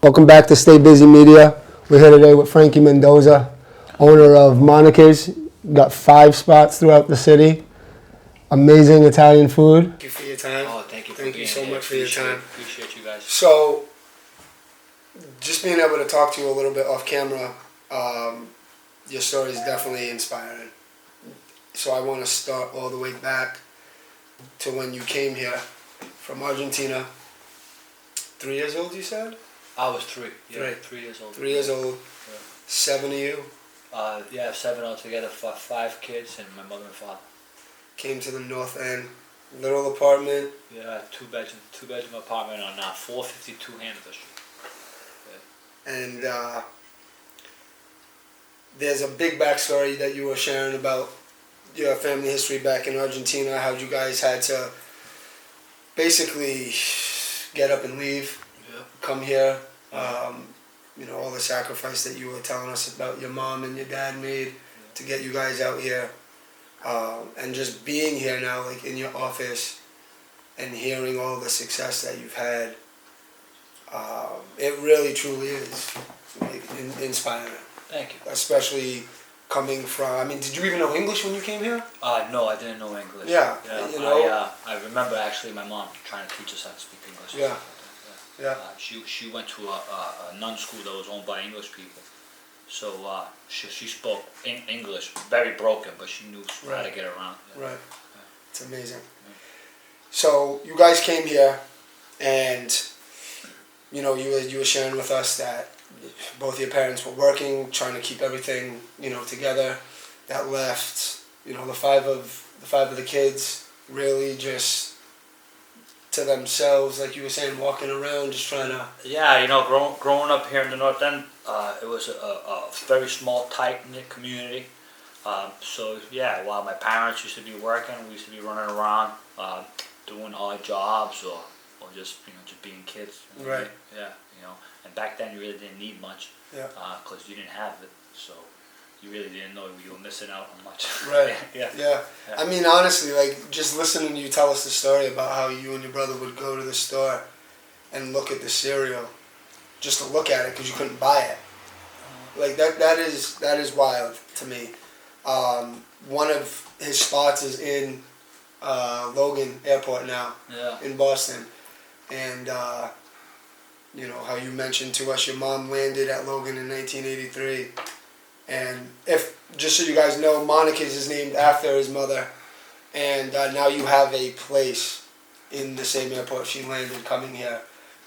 Welcome back to Stay Busy Media. We're here today with Frankie Mendoza, owner of Monica's. Got 5 spots throughout the city. Amazing Italian food. Thank you for your time. Oh, thank you. Thank you so much for your time. Appreciate you guys. So, just being able to talk to you a little bit off camera, your story is definitely inspiring. So I want to start all the way back to when you came here from Argentina. 3 years old, you said? I was 3. Yeah, 3. 3 years old. 3 years old. Yeah. 7 of you. Yeah, 7 altogether. 5 kids and my mother and father. Came to the North End, little apartment. Yeah, two bedroom apartment on 452 Hanover Street. Yeah. And there's a big backstory that you were sharing about your family history back in Argentina. How you guys had to basically get up and leave. Come here, all the sacrifice that you were telling us about your mom and your dad made to get you guys out here, and just being here now, like in your office, and hearing all the success that you've had. It really, truly is inspiring. Thank you. Especially coming from. Did you even know English when you came here? No, I didn't know English. Yeah. I remember actually my mom trying to teach us how to speak English. Yeah. Yeah. She went to a nun school that was owned by English people, so she spoke English very broken, but she knew how to get around. Yeah. Right. Yeah. It's amazing. Yeah. So you guys came here, and you were sharing with us that both your parents were working, trying to keep everything together. That left the five of the kids really just to themselves, like you were saying, walking around, just trying to... Yeah, growing up here in the North End, it was a very small, tight-knit community. So, yeah, while my parents used to be working, we used to be running around, doing odd jobs or just, just being kids. Right. Yeah, and back then you really didn't need much. Yeah. Because you didn't have it, so... You really didn't know you were missing out on much. Right. Yeah. Honestly, like, just listening to you tell us the story about how you and your brother would go to the store and look at the cereal, just to look at it because you couldn't buy it. Like, that is wild to me. One of his spots is in Logan Airport now, in Boston. And, how you mentioned to us your mom landed at Logan in 1983. And just so you guys know, Monica's is named after his mother, and now you have a place in the same airport she landed coming here.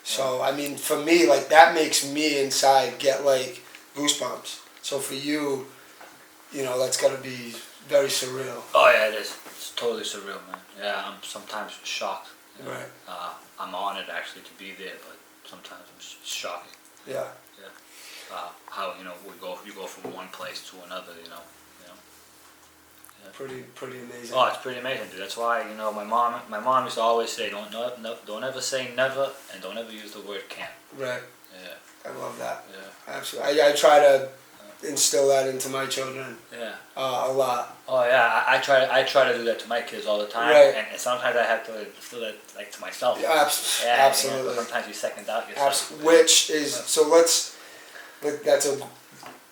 So, for me, like, that makes me inside get, like, goosebumps. So for you, that's got to be very surreal. Oh, yeah, it is. It's totally surreal, man. Yeah, I'm sometimes shocked. Right. I'm honored, actually, to be there, but sometimes it's shocking. Yeah. How you go from one place to another, Yeah. Pretty amazing. Oh, it's pretty amazing, dude. That's why my mom used to always say don't ever say never, and don't ever use the word can't. Right. Yeah. I love that. Yeah. Absolutely. I try to instill that into my children. Yeah. A lot. Oh yeah, I try to do that to my kids all the time. Right. And sometimes I have to instill it like to myself. Yeah, absolutely. Sometimes you second doubt yourself. Which is that's a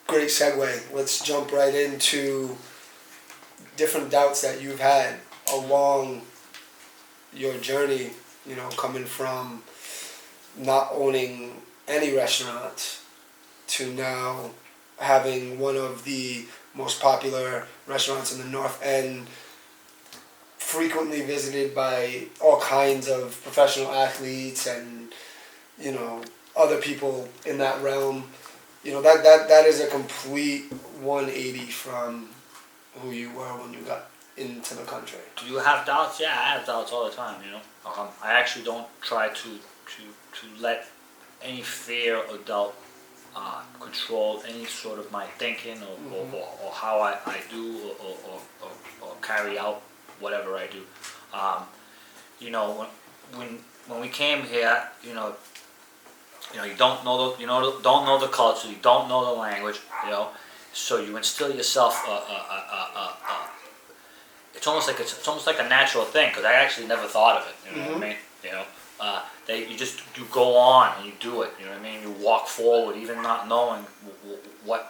great segue. Let's jump right into different doubts that you've had along your journey, coming from not owning any restaurants to now having one of the most popular restaurants in the North End, frequently visited by all kinds of professional athletes and, other people in that realm. That is a complete 180 from who you were when you got into the country. Do you have doubts? Yeah, I have doubts all the time, I actually don't try to let any fear or doubt control any sort of my thinking or how I do or carry out whatever I do. You know, when we came here, you know, you don't know don't know the culture, you don't know the language, you know, so you instill yourself. It's almost like a natural thing, because I actually never thought of it. You know what I mean? You know, you go on and you do it. You know what I mean? You walk forward, even not knowing what's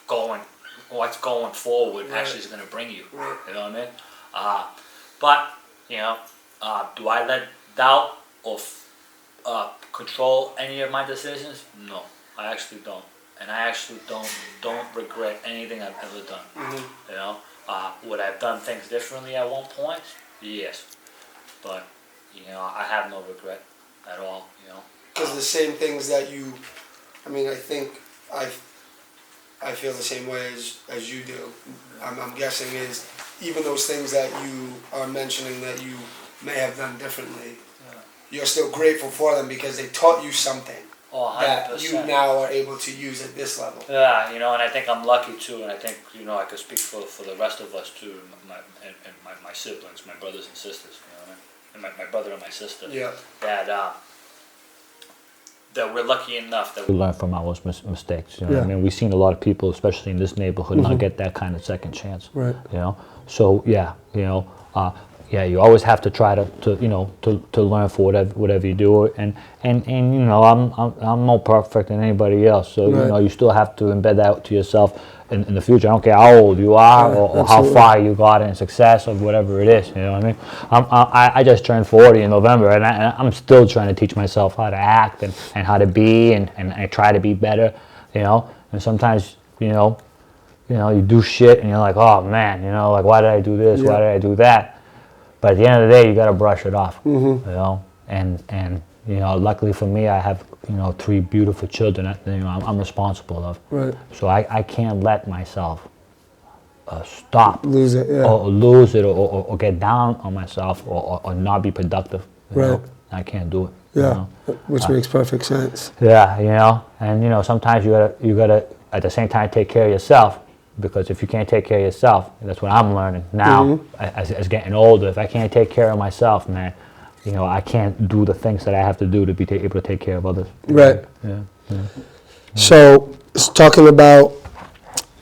going forward actually is going to bring you. You know what I mean? But you know, do I let doubt or control any of my decisions? No, I actually don't, and I actually don't regret anything I've ever done. You know, would I have done things differently at one point? Yes, but you know, I have no regret at all. You know, because the same things that you, I mean, I think I feel the same way as you do. I'm guessing is even those things that you are mentioning that you may have done differently, you're still grateful for them because they taught you something that you now are able to use at this level. Yeah, you know, and I think I'm lucky too, and I think, you know, I could speak for the rest of us too, my siblings, my brothers and sisters, you know, and my brother and my sister. Yeah. That we're lucky enough that we learn from our mistakes. You know what I mean? We've seen a lot of people, especially in this neighborhood, not get that kind of second chance. Right. You know, so yeah, you know, you always have to try to learn for whatever you do, and you know, I'm no perfect than anybody else, so you know, you still have to embed that to yourself in the future. I don't care how old you are or how far you got in success or whatever it is. You know what I mean? I just turned 40 in November, and I'm still trying to teach myself how to act and how to be, and I try to be better. You know, and sometimes you you do shit and you're like, oh man, you know, like why did I do this? Why did I do that? But at the end of the day, you got to brush it off, you know. And you know, luckily for me, I have 3 beautiful children that I'm responsible of. Right. So I can't let myself lose it, or lose it, or get down on myself, or not be productive. You know? I can't do it. Yeah, you know? which makes perfect sense. Yeah, you know, and you know, sometimes you gotta at the same time take care of yourself. Because if you can't take care of yourself, that's what I'm learning now as getting older. If I can't take care of myself, man, you know, I can't do the things that I have to do to be able to take care of others. Right. Yeah. So, talking about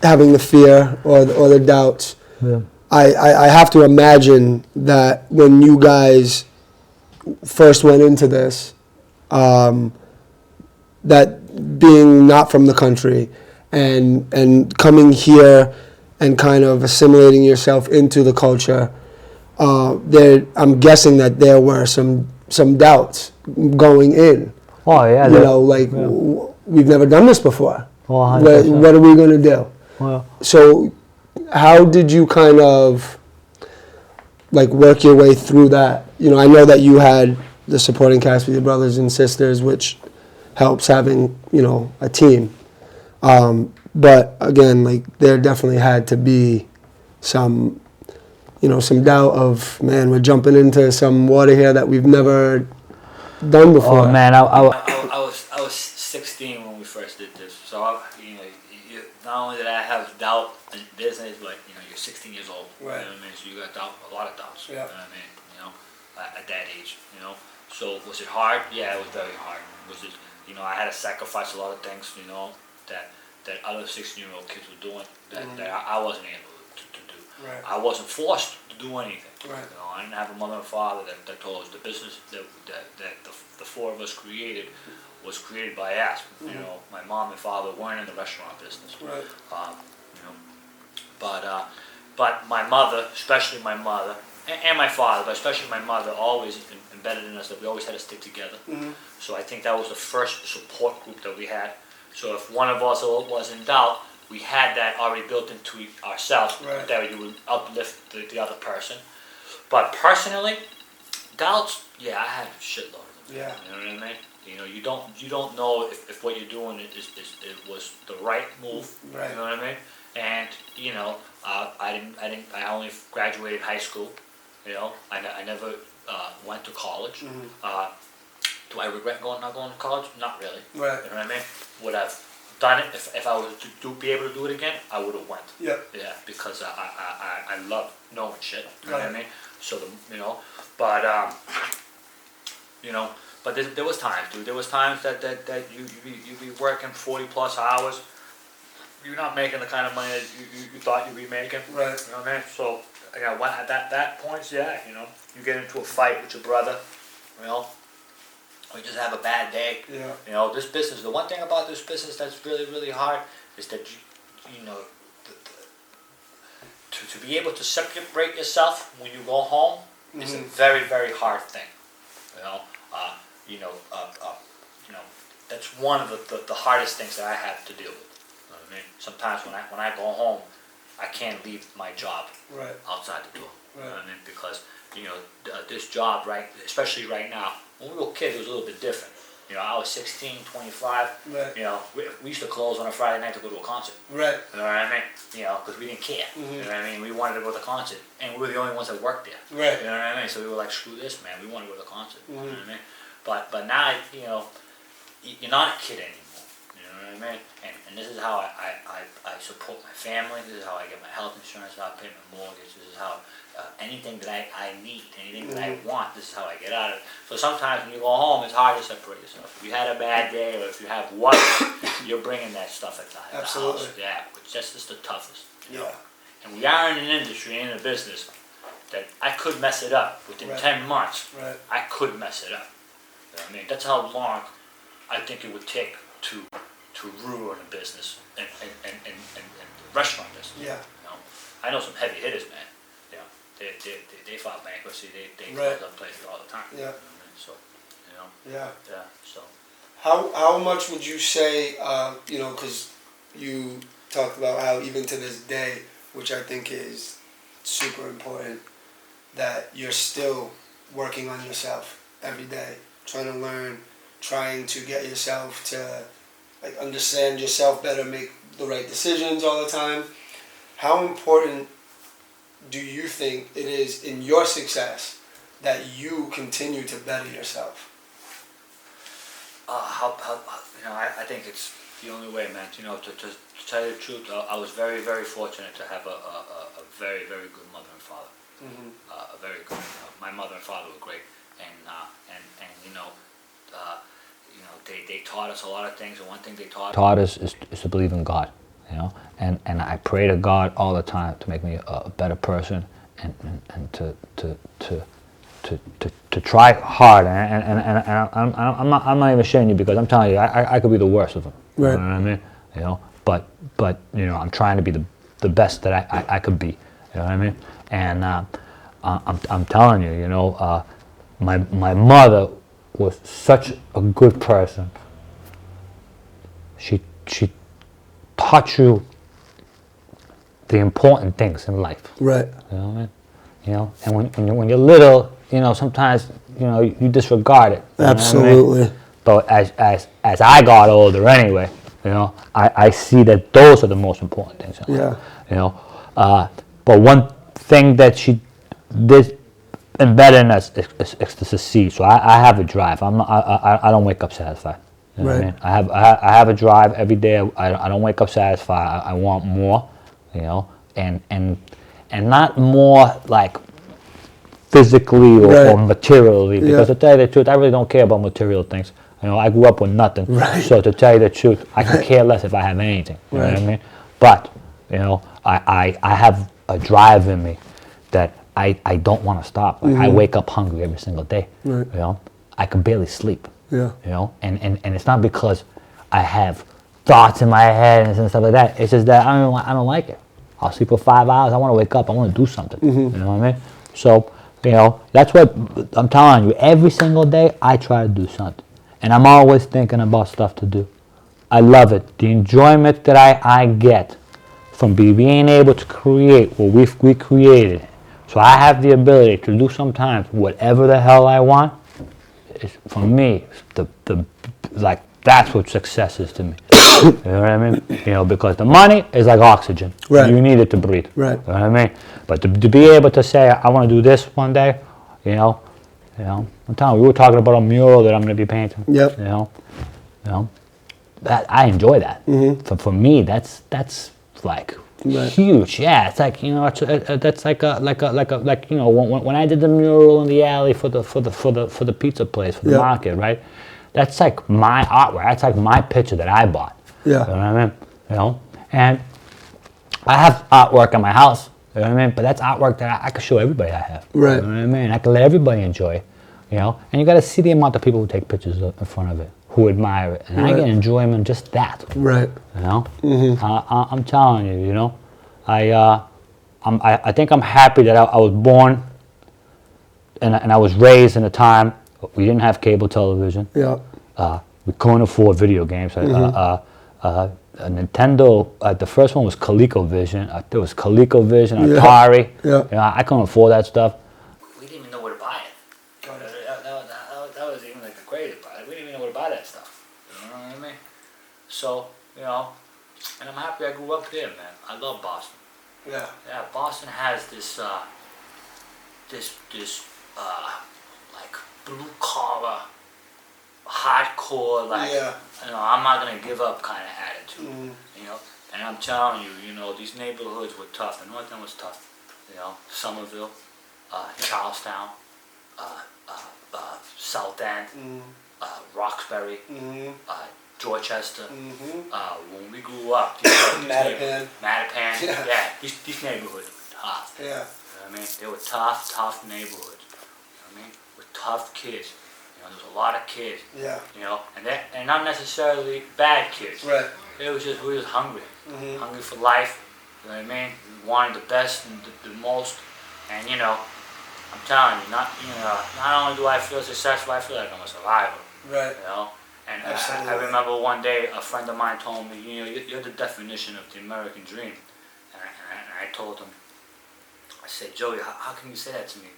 having the fear or the doubts, I have to imagine that when you guys first went into this, that being not from the country, and coming here and kind of assimilating yourself into the culture, I'm guessing that there were some doubts going in. Oh yeah. You know, like we've never done this before. Oh, what are we going to do? Well, so how did you kind of like work your way through that? You know, I know that you had the supporting cast with your brothers and sisters, which helps having a team. But again, like there definitely had to be some doubt of, man, we're jumping into some water here that we've never done before. Oh man, I was 16 when we first did this, so not only did I have doubt in business, but you're 16 years old. Right. You know what I mean? So you got a lot of doubts. Yeah. You know what I mean? At that age, So was it hard? Yeah, it was very hard. Was it? I had to sacrifice a lot of things, that other 16-year-old kids were doing that I wasn't able to do. Right. I wasn't forced to do anything. Right. I didn't have a mother and father that told us the business that the 4 of us created was created by us. My mom and father weren't in the restaurant business. Right. But my mother, especially my mother, and my father, but especially my mother, always embedded in us that we always had to stick together. So I think that was the first support group that we had. So if one of us was in doubt, we had that already built into ourselves, that you would uplift the other person. But personally, doubts, yeah, I had a shitload of them. Yeah. You know what I mean? You don't know if what you're doing it was the right move. Right. You know what I mean? And I only graduated high school. I never went to college. Do I regret not going to college? Not really. Right. You know what I mean? Would I've done it if I was to be able to do it again? I would have went. Yeah. Yeah, because I love knowing shit. You know Right. what I mean? So but but there was times, dude. There was times that you be working 40+ hours. You're not making the kind of money that you thought you'd be making. Right. You know what I mean? So at that point, yeah, you get into a fight with your brother, or you just have a bad day. Yeah. This business. The one thing about this business that's really, really hard is that to be able to separate yourself when you go home is a very, very hard thing. That's one of the hardest things that I have to deal with. You know what I mean? Sometimes when I go home, I can't leave my job Right. outside the door. Right. You know what I mean? Because this job, right, especially right now, when we were kids, it was a little bit different. I was 16, 25. Right. We used to close on a Friday night to go to a concert. Right. You know what I mean? Because we didn't care. You know what I mean? We wanted to go to the concert, and we were the only ones that worked there. Right. You know what I mean? So we were like, screw this, man. We want to go to the concert. You know what I mean? But now, you're not a kid anymore. You know what I mean? And this is how I support my family. This is how I get my health insurance. How I pay my mortgage. This is how anything that I need, anything that I want, this is how I get out of it. So sometimes when you go home, it's hard to separate yourself. If you had a bad day, or if you have what, you're bringing that stuff at the Absolutely. house. Yeah, which that's just the toughest. Yeah. And we are in an industry, in a business, that I could mess it up within Right. 10 months. Right. I could mess it up. You know what I mean? That's how long I think it would take to ruin a business and the restaurant business. Yeah. I know some heavy hitters, man. They file bankruptcy. They Right. close up places all the time. Yeah. You know what I mean? So, Yeah. yeah. So. How much would you say, because you talked about how even to this day, which I think is super important, that you're still working on yourself every day, trying to learn, trying to get yourself to understand yourself better, make the right decisions all the time. How important do you think it is in your success that you continue to better yourself? I think it's the only way, man. To tell you the truth, I was very, very fortunate to have a very, very good mother and father. A very good. My mother and father were great, and they taught us a lot of things. And one thing they taught us is to believe in God, and I pray to God all the time to make me a better person, and to try hard, and I'm not even ashamed of you, because I'm telling you, I could be the worst of them. Right. You know what I mean? But I'm trying to be the best that I could be. You know what I mean? And I'm telling you, my mother was such a good person. She taught you the important things in life. Right. You know what I mean? And when you're little, sometimes you disregard it. You know what I mean? Absolutely. But as I got older, anyway, I see that those are the most important things in life. Yeah. But one thing that she did embed in us is to succeed. So I have a drive. I don't wake up satisfied. You know what I mean? I have a drive every day. I don't wake up satisfied. I want more, and not more like physically or materially. Because to tell you the truth, I really don't care about material things. I grew up with nothing. Right. So to tell you the truth, I can care less if I have anything. You know what I mean? But I have a drive in me that I don't want to stop. Like, I wake up hungry every single day. Right. I can barely sleep. Yeah. And it's not because I have thoughts in my head and stuff like that. It's just that I don't like it. I'll sleep for 5 hours. I want to wake up. I want to do something. You know what I mean? So that's what I'm telling you. Every single day I try to do something, and I'm always thinking about stuff to do. I love it. The enjoyment that I get from being able to create what we created. So I have the ability to do sometimes whatever the hell I want. It's, for me, that's what success is to me. You know what I mean? Because the money is like oxygen. Right. You need it to breathe. Right. You know what I mean? But to be able to say, I want to do this one day, You know, I'm telling you, we were talking about a mural that I'm going to be painting. Yep. You know, that I enjoy that. For me, that's like huge. Yeah, it's like, you know, that's like you know, when I did the mural in the alley for the pizza place, for the market, right? That's like my artwork. That's like my picture that I bought. Yeah. You know what I mean? You know, and I have artwork in my house. You know what I mean? But that's artwork that I can show everybody I have. Right. You know what I mean? I can let everybody enjoy. You know, and you got to see the amount of people who take pictures in front of it, who admire it, and I get enjoyment in just that. Right. You know, I'm telling you, you know, I think I'm happy that I was born, and I was raised in a time we didn't have cable television. Yeah. We couldn't afford video games. A Nintendo, the first one was ColecoVision. There was ColecoVision, Atari. Yeah. You know, I couldn't afford that stuff. We didn't even know where to buy it. That was even like the crazy part. We didn't even know where to buy that stuff. You know what I mean? So, you know, and I'm happy I grew up here, man. I love Boston. Yeah. Yeah, Boston has this like blue collar, hardcore, like, you know, I'm not gonna give up kind of attitude. You know, and I'm telling you, you know, these neighborhoods were tough. The North End was tough. You know, Somerville, Charlestown, South End, Roxbury, Dorchester. When we grew up, Mattapan. Yeah, these neighborhoods were tough. Yeah. You know what I mean? They were tough neighborhoods. You know what I mean? With tough kids. You know, there's a lot of kids. Yeah. You know, and not necessarily bad kids. Right. We were just hungry. Hungry for life. You know what I mean? We wanted the best and the most. And you know, I'm telling you, not only do I feel successful, I feel like I'm a survivor. Right. You know? And Absolutely. I remember one day a friend of mine told me, you know, you're the definition of the American dream. And I told him, I said, Joey, how can you say that to me?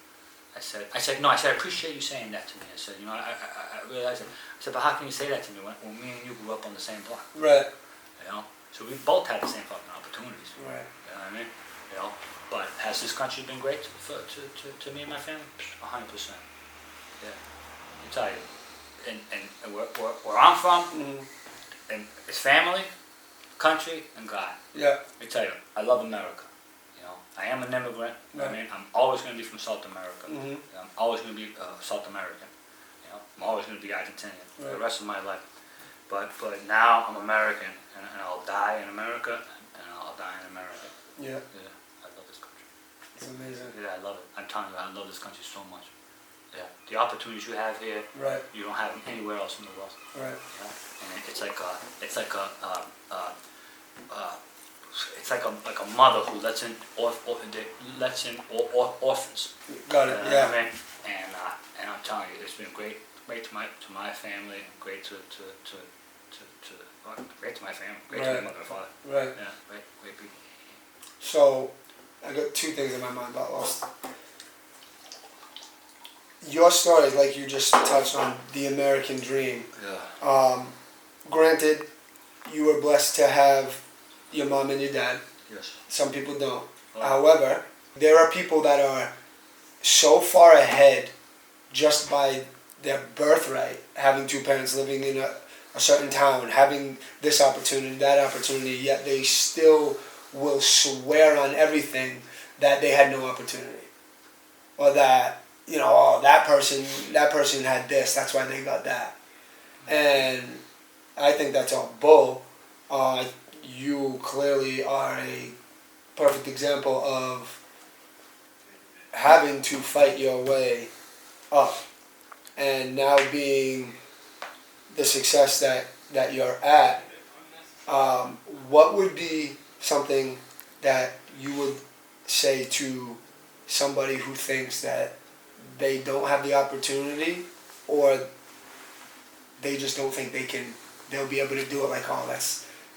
I said, I appreciate you saying that to me. I said, you know, I realized it. I said, but how can you say that to me when me and you grew up on the same block? Right. You know? So we both had the same fucking opportunities. Right. You know what I mean? You know? But has this country been great to me and my family? 100%. Yeah. I tell you. And where I'm from, and it's family, country, and God. Yeah. I tell you, I love America. You know, I am an immigrant. Right. I mean, I'm always going to be from South America. Mhm. I'm always going to be South American. You know, I'm always going to be Argentinian for the rest of my life. But now I'm American, and I'll die in America, and I'll die in America. Yeah. Yeah, I love this country. It's amazing. Yeah, I love it. I'm telling you, I love this country so much. Yeah, the opportunities you have here, Right. you don't have them anywhere else in the world. Right. Yeah? And it's like a mother who lets in orphans. Got it. You know Yeah. what I mean? And I'm telling you, it's been great to my family, and great to my family, great to my Right. mother and father. Right. Yeah, great people. So, I got two things in my mind about Lost. Your story, like you just touched on, the American dream. Yeah. Granted, you were blessed to have your mom and your dad. Yes. Some people don't. Oh. However, there are people that are so far ahead just by their birthright, having two parents living in a certain town, having this opportunity, that opportunity, yet they still will swear on everything that they had no opportunity. Or that, you know, oh, that person had this, that's why they got that. And I think that's all bull. You clearly are a perfect example of having to fight your way up, and now being the success that you're at. What would be something that you would say to somebody who thinks that they don't have the opportunity, or they just don't think they'll be able to do it, like, oh,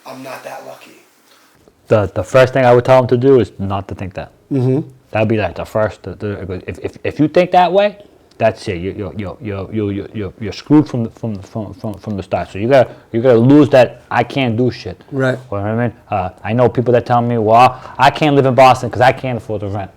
I'm not that lucky? The first thing I would tell them to do is not to think that. Mm-hmm. That'd be like the first. If you think that way, that's it. You're screwed from the start. So you gotta lose that I can't do shit. Right. You know what I mean? I know people that tell me, well, I can't live in Boston because I can't afford the rent.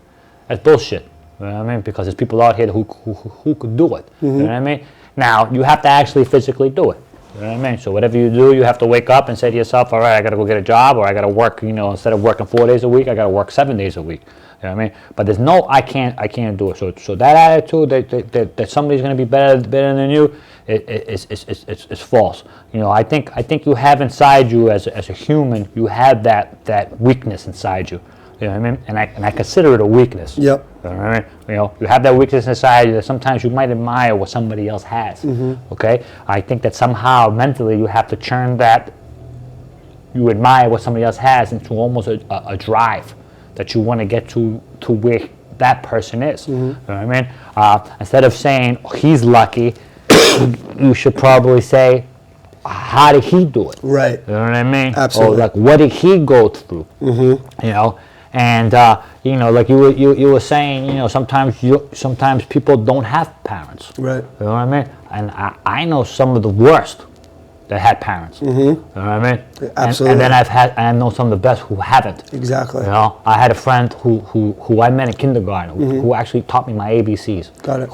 That's bullshit. You know what I mean? Because there's people out here who could do it. You know what I mean? Now, you have to actually physically do it. You know what I mean? So whatever you do, you have to wake up and say to yourself, all right, I got to go get a job, or I got to work, instead of working 4 days a week, I got to work 7 days a week. You know what I mean? But there's no, I can't do it. So that attitude that somebody's going to be better than you, it's false. I think you have inside you as a human, you have that weakness inside you. You know what I mean? And I consider it a weakness. Yep. You know what I mean? You have that weakness inside you that sometimes you might admire what somebody else has. Okay? I think that somehow mentally you have to turn that you admire what somebody else has into almost a drive that you want to get to where that person is. You know what I mean? Instead of saying, oh, he's lucky, you should probably say, how did he do it? Right. You know what I mean? Absolutely. Or like, what did he go through? And like you were saying, sometimes people don't have parents. Right. You know what I mean? And I know some of the worst that had parents. You know what I mean? Absolutely. And then I know some of the best who haven't. Exactly. I had a friend who I met in kindergarten who actually taught me my ABCs. Got it.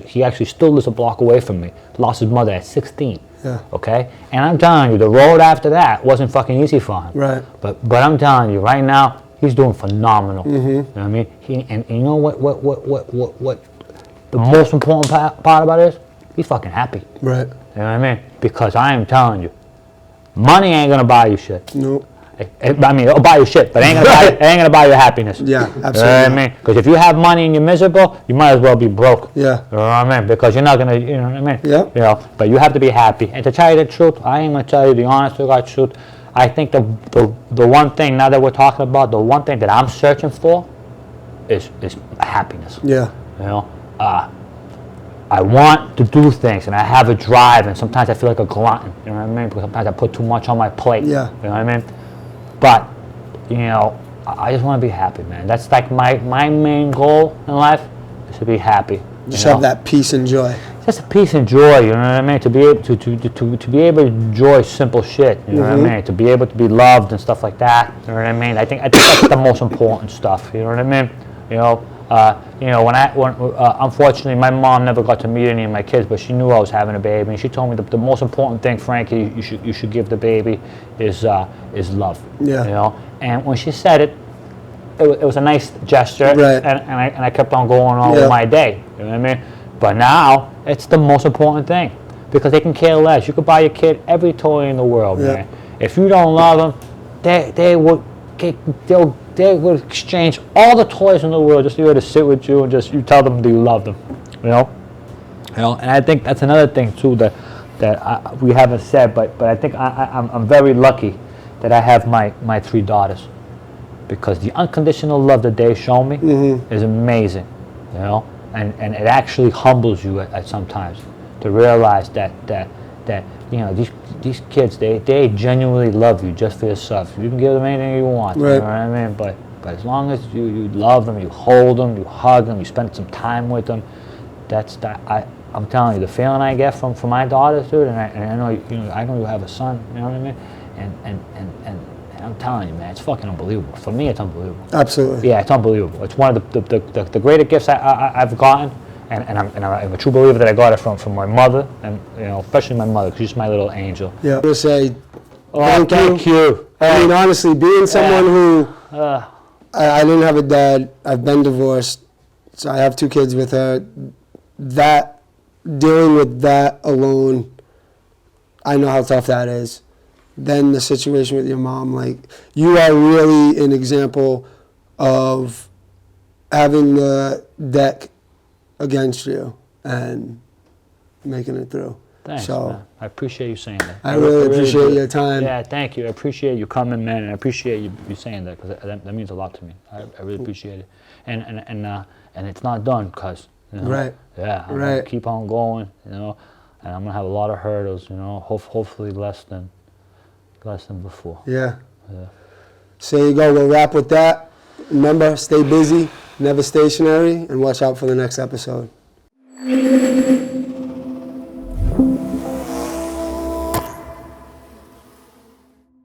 He actually still lives a block away from me. Lost his mother at 16. Yeah. Okay? And I'm telling you, the road after that wasn't fucking easy for him. Right. But I'm telling you, right now, he's doing phenomenal. You know what I mean? And you know what the most important part about it is? He's fucking happy. Right. You know what I mean? Because I am telling you, money ain't gonna buy you shit. Nope. I mean, it'll buy you shit, but it ain't gonna buy you happiness. Yeah, absolutely. You know what I mean? Because if you have money and you're miserable, you might as well be broke. Yeah. You know what I mean? Because you're not gonna, you know what I mean? Yeah. But you have to be happy. And to tell you the truth, I ain't gonna tell you the honest to God truth. I think the one thing, now that we're talking about, the one thing that I'm searching for is happiness. Yeah. I want to do things, and I have a drive, and sometimes I feel like a glutton. You know what I mean? Because sometimes I put too much on my plate. Yeah. You know what I mean? But I just want to be happy, man. That's like my main goal in life is to be happy. Just have that peace and joy. Just a peace and joy, you know what I mean? To be able to be able to enjoy simple shit, you know what I mean? To be able to be loved and stuff like that, you know what I mean? I think that's the most important stuff, you know what I mean? When unfortunately my mom never got to meet any of my kids, but she knew I was having a baby, and she told me the most important thing, Frankie, you should give the baby is love. Yeah. And when she said it, it was a nice gesture, right. and I kept on going on with my day, you know what I mean? But now it's the most important thing, because they can care less. You could buy your kid every toy in the world, man. If you don't love them, they would exchange all the toys in the world just to be able to sit with you and just you tell them that you love them, And I think that's another thing too that we haven't said, but I think I'm very lucky that I have my 3 daughters, because the unconditional love that they show me is amazing, And it actually humbles you at sometimes to realize that these kids, they genuinely love you just for yourself. You can give them anything you want, right. You know what I mean? But as long as you love them, you hold them, you hug them, you spend some time with them, I'm telling you, the feeling I get from my daughters, dude, and I know I know you have a son, you know what I mean? And I'm telling you, man, it's fucking unbelievable. For me, it's unbelievable. Absolutely. Yeah, it's unbelievable. It's one of the greatest gifts I've gotten, and I'm a true believer that I got it from my mother, and especially my mother, because she's my little angel. Yeah. I'm gonna say, thank you. I mean, honestly, being someone who I didn't have a dad, I've been divorced, so I have 2 kids with her. That dealing with that alone, I know how tough that is. Then the situation with your mom, like, you are really an example of having the deck against you and making it through. Thanks, so, man. I appreciate you saying that. I really appreciate your time. Yeah, thank you. I appreciate you coming, man, and I appreciate you saying that, because that means a lot to me. I really appreciate it. And it's not done, cuz. Right. Yeah. I'm gonna keep on going, and I'm gonna have a lot of hurdles, hopefully less than before. Yeah. So there you go. We'll wrap with that. Remember, stay busy, never stationary, and watch out for the next episode.